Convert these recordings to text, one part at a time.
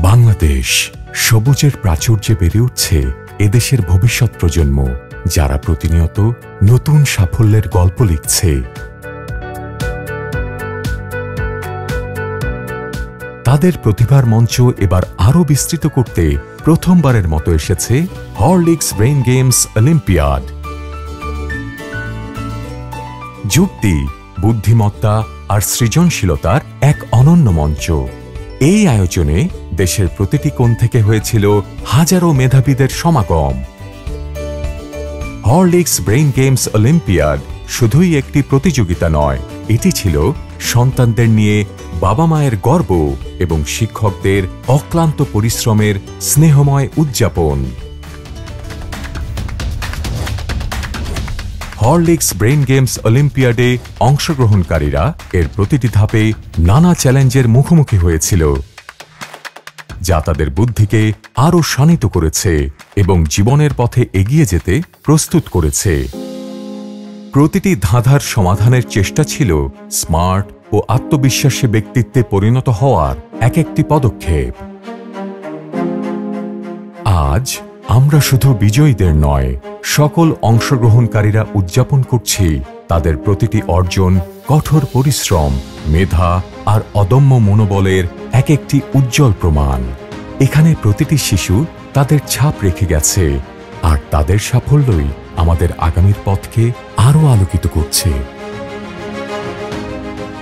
বাংলাদেশ সবুজের প্রাচুর্যে বেড়ে উঠছে এদেশের ভবিষ্যৎ প্রজন্ম, যারা প্রতিনিয়ত নতুন সাফল্যের গল্প লিখছে। তাদের প্রতিভার মঞ্চ এবার আরও বিস্তৃত করতে প্রথমবারের মতো এসেছে হরলিক্স ব্রেইন গেমস অলিম্পিয়াড। যুক্তি, বুদ্ধিমত্তা আর সৃজনশীলতার এক অনন্য মঞ্চ। এই আয়োজনে দেশের প্রতিটি কোণ থেকে হয়েছিল হাজারো মেধাবীদের সমাগম। হরলিক্স ব্রেইন গেমস অলিম্পিয়াড শুধুই একটি প্রতিযোগিতা নয়, এটি ছিল সন্তানদের নিয়ে বাবা মায়ের গর্ব এবং শিক্ষকদের অক্লান্ত পরিশ্রমের স্নেহময় উদযাপন। হরলিক্স ব্রেইন গেমস অলিম্পিয়াডে অংশগ্রহণকারীরা এর প্রতিটি ধাপে নানা চ্যালেঞ্জের মুখোমুখি হয়েছিল, যা তাদের বুদ্ধিকে আরও শানিত করেছে এবং জীবনের পথে এগিয়ে যেতে প্রস্তুত করেছে। প্রতিটি ধাঁধার সমাধানের চেষ্টা ছিল স্মার্ট ও আত্মবিশ্বাসী ব্যক্তিত্বে পরিণত হওয়ার একটি পদক্ষেপ। আজ আমরা শুধু বিজয়ীদের নয়, সকল অংশগ্রহণকারীরা উদযাপন করছি তাদের প্রতিটি অর্জন কঠোর পরিশ্রম, মেধা আর অদম্য মনোবলের একটি উজ্জ্বল প্রমাণ। এখানে প্রতিটি শিশু তাদের ছাপ রেখে গেছে, আর তাদের সাফল্যই আমাদের আগামীর পথকে আরও আলোকিত করছে।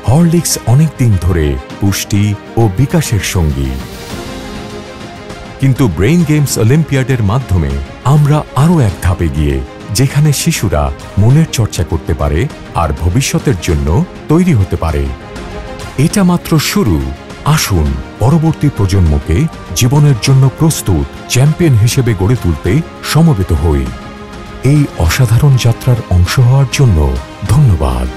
হরলিক্স অনেক দিন ধরে পুষ্টি ও বিকাশের সঙ্গী, কিন্তু ব্রেইন গেমস অলিম্পিয়াডের মাধ্যমে আমরা আরও এক ধাপে গিয়ে, যেখানে শিশুরা মনের চর্চা করতে পারে আর ভবিষ্যতের জন্য তৈরি হতে পারে। এটা মাত্র শুরু। আসুন পরবর্তী প্রজন্মকে জীবনের জন্য প্রস্তুত চ্যাম্পিয়ন হিসেবে গড়ে তুলতে সমবেত হই। এই অসাধারণ যাত্রার অংশ হওয়ার জন্য ধন্যবাদ।